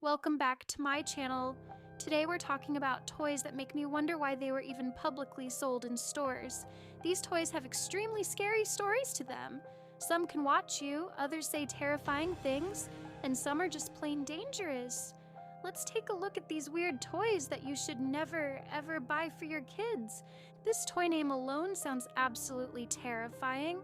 Welcome back to my channel. Today we're talking about toys that make me wonder why they were even publicly sold in stores. These toys have extremely scary stories to them. Some can watch you, others say terrifying things, and some are just plain dangerous. Let's take a look at these weird toys that you should never, ever buy for your kids. This toy name alone sounds absolutely terrifying.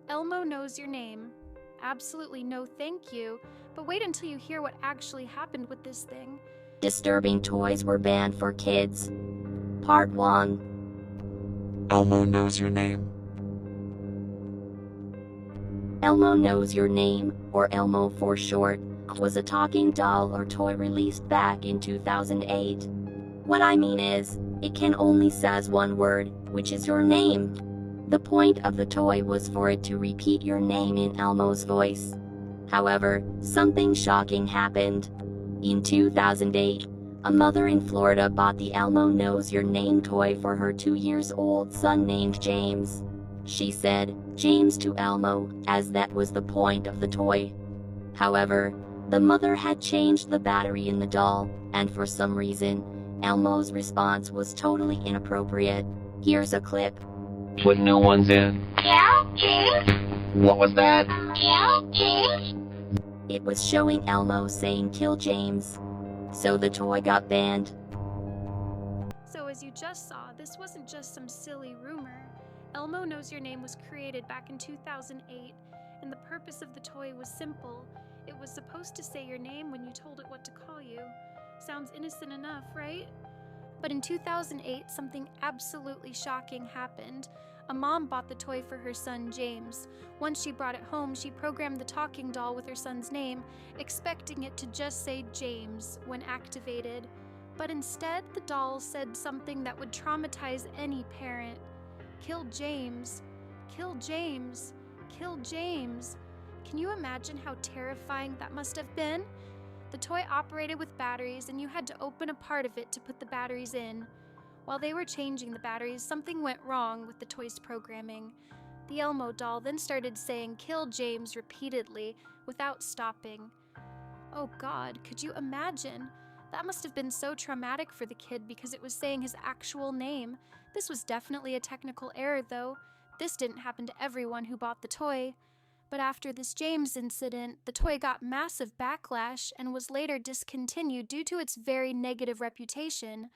Elmo knows your name. Absolutely no thank you, but wait until you hear what actually happened with this thing. Disturbing toys were banned for kids. Part 1. Elmo knows your name. Elmo Knows Your Name, or Elmo for short, was a talking doll or toy released back in 2008. What I mean is, it can only says one word, which is your name. The point of the toy was for it to repeat your name in Elmo's voice. However, something shocking happened. In 2008, a mother in Florida bought the Elmo Knows Your Name toy for her 2-year-old son named James. She said, James to Elmo, as that was the point of the toy. However, the mother had changed the battery in the doll, and for some reason, Elmo's response was totally inappropriate. Here's a clip. When no one's in. Yeah, James? What was that? Yeah, James? It was showing Elmo saying kill James. So the toy got banned. So as you just saw, this wasn't just some silly rumor. Elmo Knows Your Name was created back in 2008, and the purpose of the toy was simple. It was supposed to say your name when you told it what to call you. Sounds innocent enough, right? But in 2008, something absolutely shocking happened. A mom bought the toy for her son, James. Once she brought it home, she programmed the talking doll with her son's name, expecting it to just say James when activated. But instead, the doll said something that would traumatize any parent. Kill James. Kill James. Kill James. Can you imagine how terrifying that must have been? The toy operated with batteries, and you had to open a part of it to put the batteries in. While they were changing the batteries, something went wrong with the toy's programming. The Elmo doll then started saying "Kill James" repeatedly, without stopping. Oh God, could you imagine? That must have been so traumatic for the kid because it was saying his actual name. This was definitely a technical error, though. This didn't happen to everyone who bought the toy. But after this James incident, the toy got massive backlash and was later discontinued due to its very negative reputation.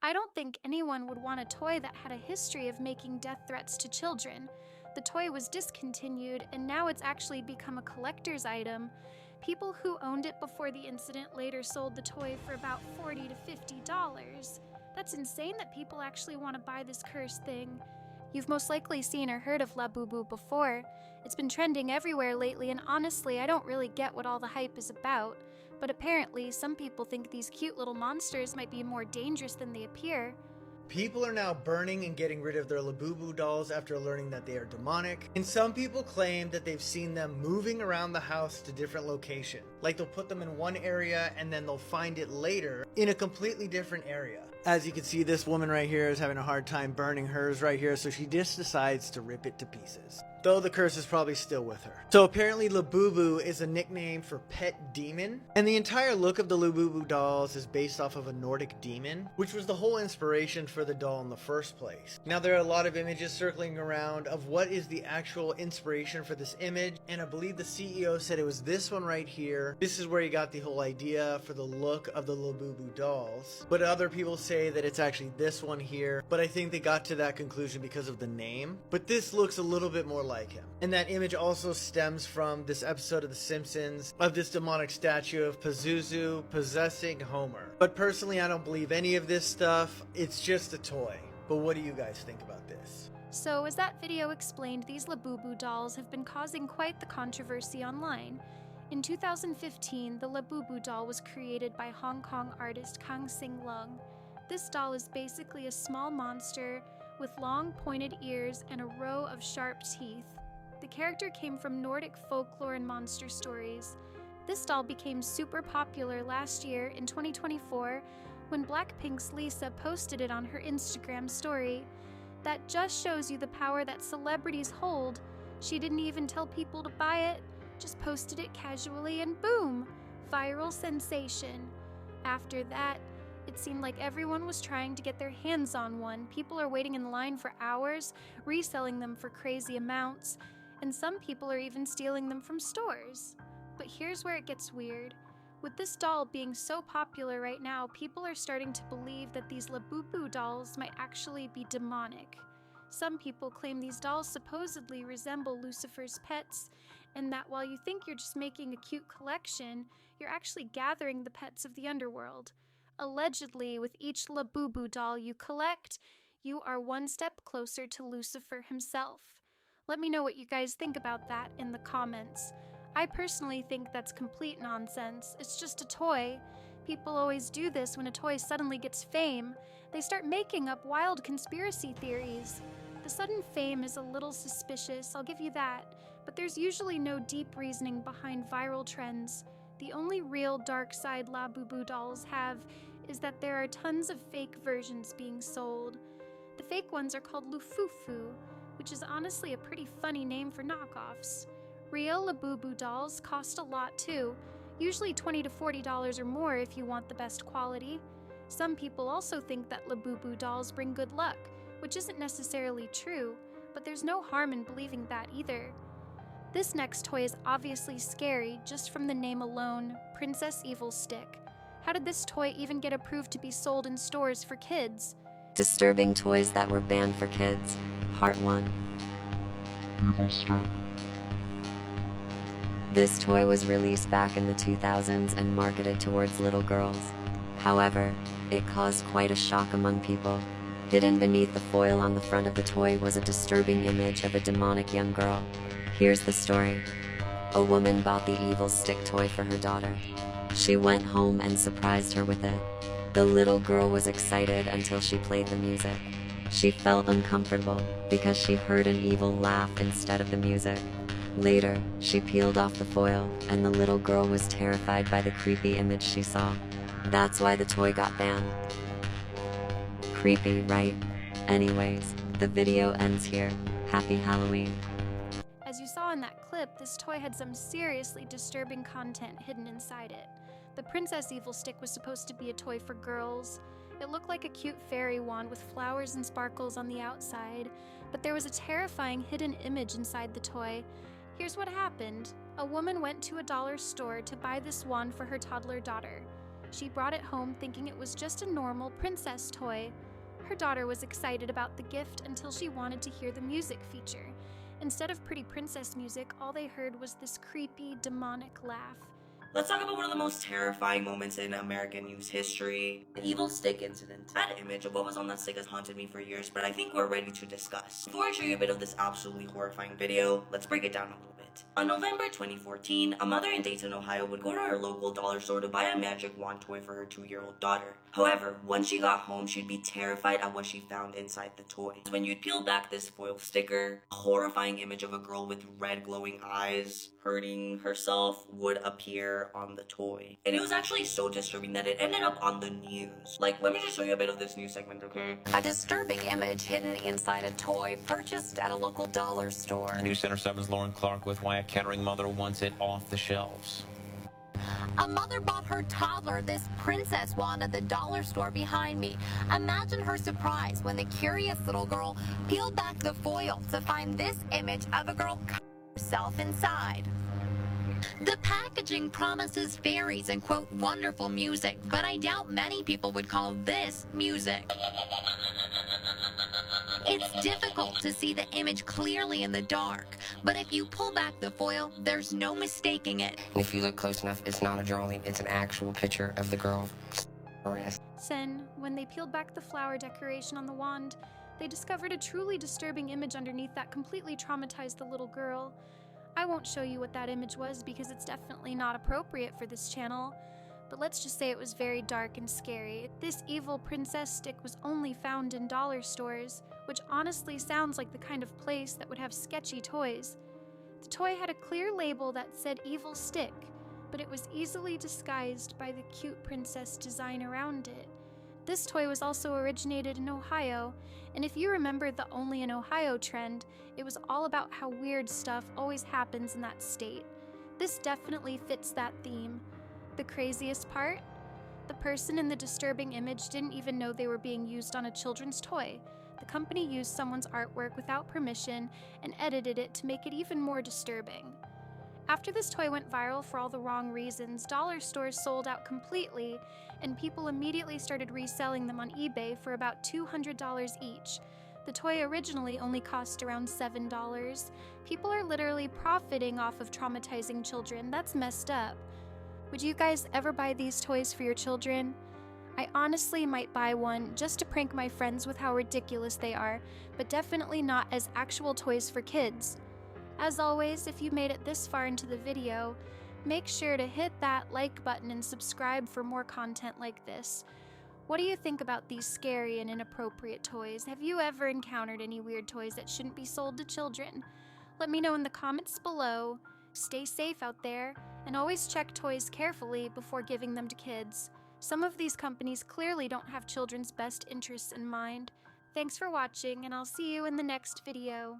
I don't think anyone would want a toy that had a history of making death threats to children. The toy was discontinued, and now it's actually become a collector's item. People who owned it before the incident later sold the toy for about $40 to $50. That's insane that people actually want to buy this cursed thing. You've most likely seen or heard of Labubu before. It's been trending everywhere lately, and honestly, I don't really get what all the hype is about. But apparently, some people think these cute little monsters might be more dangerous than they appear. People are now burning and getting rid of their Labubu dolls after learning that they are demonic, and some people claim that they've seen them moving around the house to different locations. Like they'll put them in one area and then they'll find it later in a completely different area. As you can see, this woman right here is having a hard time burning hers right here, so she just decides to rip it to pieces. Though the curse is probably still with her. So apparently Labubu is a nickname for pet demon, and the entire look of the Labubu dolls is based off of a Nordic demon, which was the whole inspiration for the doll in the first place. Now there are a lot of images circling around of what is the actual inspiration for this image, and I believe the CEO said it was this one right here. This is where he got the whole idea for the look of the Labubu dolls, but other people say that it's actually this one here, but I think they got to that conclusion because of the name. But this looks a little bit more like him. And that image also stems from this episode of The Simpsons of this demonic statue of Pazuzu possessing Homer. But personally, I don't believe any of this stuff. It's just a toy. But what do you guys think about this? So, as that video explained, these Labubu dolls have been causing quite the controversy online. In 2015, the Labubu doll was created by Hong Kong artist 𝘀𝘂𝗯𝘀𝗰𝗿𝗶𝗯𝗲𝗿. This doll is basically a small monster with long pointed ears and a row of sharp teeth. The character came from Nordic folklore and monster stories. This doll became super popular last year in 2024 when Blackpink's Lisa posted it on her Instagram story. That just shows you the power that celebrities hold. She didn't even tell people to buy it, just posted it casually and boom! Viral sensation. After that, it seemed like everyone was trying to get their hands on one. People are waiting in line for hours, reselling them for crazy amounts, and some people are even stealing them from stores. But here's where it gets weird. With this doll being so popular right now, people are starting to believe that these Labubu dolls might actually be demonic. Some people claim these dolls supposedly resemble Lucifer's pets, and that while you think you're just making a cute collection, you're actually gathering the pets of the underworld. Allegedly, with each Labubu doll you collect, you are one step closer to Lucifer himself. Let me know what you guys think about that in the comments. I personally think that's complete nonsense. It's just a toy. People always do this when a toy suddenly gets fame. They start making up wild conspiracy theories. The sudden fame is a little suspicious, I'll give you that, but there's usually no deep reasoning behind viral trends. The only real dark side Labubu dolls have is that there are tons of fake versions being sold. The fake ones are called Lufufu, which is honestly a pretty funny name for knockoffs. Real Labubu dolls cost a lot too, usually $20 to $40 or more if you want the best quality. Some people also think that Labubu dolls bring good luck, which isn't necessarily true, but there's no harm in believing that either. This next toy is obviously scary just from the name alone, 𝘀𝘂𝗯𝘀𝗰𝗿𝗶𝗯𝗲. How did this toy even get approved to be sold in stores for kids? Disturbing toys that were banned for kids. Part 1. 𝘂𝘂𝗯𝘀𝗰𝗿𝗶𝗯𝗲. This toy was released back in the 2000s and marketed towards little girls. However, it caused quite a shock among people. Hidden beneath the foil on the front of the toy was a disturbing image of a demonic young girl. Here's the story. A woman bought the evil stick toy for her daughter. She went home and surprised her with it. The little girl was excited until she played the music. She felt uncomfortable because she heard an evil laugh instead of the music. Later, she peeled off the foil, and the little girl was terrified by the creepy image she saw. That's why the toy got banned. Creepy, right? Anyways, the video ends here. Happy Halloween. As you saw in that clip, this toy had some seriously disturbing content hidden inside it. The Princess Evil Stick was supposed to be a toy for girls. It looked like a cute fairy wand with flowers and sparkles on the outside, but there was a terrifying hidden image inside the toy. Here's what happened. A woman went to a dollar store to buy this wand for her toddler daughter. She brought it home thinking it was just a normal princess toy. Her daughter was excited about the gift until she wanted to hear the music feature. Instead of pretty princess music, all they heard was this creepy, demonic laugh. Let's talk about one of the most terrifying moments in American news history, the evil stick incident. That image of what was on that stick has haunted me for years, but I think we're ready to discuss. Before I show you a bit of this absolutely horrifying video, let's break it down a little bit. On November 2014, a mother in Dayton, Ohio would go to her local dollar store to buy a magic wand toy for her 2-year-old daughter. However, once she got home, she'd be terrified at what she found inside the toy. When you'd peel back this foil sticker, a horrifying image of a girl with red glowing eyes, hurting herself, would appear on the toy. And it was actually so disturbing that it ended up on the news. Like, let me just show you a bit of this news segment, okay? A disturbing image hidden inside a toy purchased at a local dollar store. News Center 7's Lauren Clark with why a Kettering mother wants it off the shelves. A mother bought her toddler this princess wand at the dollar store behind me. Imagine her surprise when the curious little girl peeled back the foil to find this image of a girl cutting herself inside. The packaging promises fairies and quote wonderful music, but I doubt many people would call this music. It's difficult to see the image clearly in the dark, but if you pull back the foil, there's no mistaking it. And if you look close enough, it's not a drawing, it's an actual picture of the girl. Then, when they peeled back the flower decoration on the wand, they discovered a truly disturbing image underneath that completely traumatized the little girl. I won't show you what that image was because it's definitely not appropriate for this channel, but let's just say it was very dark and scary. This evil princess stick was only found in dollar stores, which honestly sounds like the kind of place that would have sketchy toys. The toy had a clear label that said evil stick, but it was easily disguised by the cute princess design around it. This toy was also originated in Ohio, and if you remember the Only in Ohio trend, it was all about how weird stuff always happens in that state. This definitely fits that theme. The craziest part? The person in the disturbing image didn't even know they were being used on a children's toy. The company used someone's artwork without permission and edited it to make it even more disturbing. After this toy went viral for all the wrong reasons, dollar stores sold out completely, and people immediately started reselling them on eBay for about $200 each. The toy originally only cost around $7. People are literally profiting off of traumatizing children. That's messed up. Would you guys ever buy these toys for your children? I honestly might buy one just to prank my friends with how ridiculous they are, but definitely not as actual toys for kids. As always, if you made it this far into the video, make sure to hit that like button and subscribe for more content like this. What do you think about these scary and inappropriate toys? Have you ever encountered any weird toys that shouldn't be sold to children? Let me know in the comments below. Stay safe out there, and always check toys carefully before giving them to kids. Some of these companies clearly don't have children's best interests in mind. Thanks for watching, and I'll see you in the next video.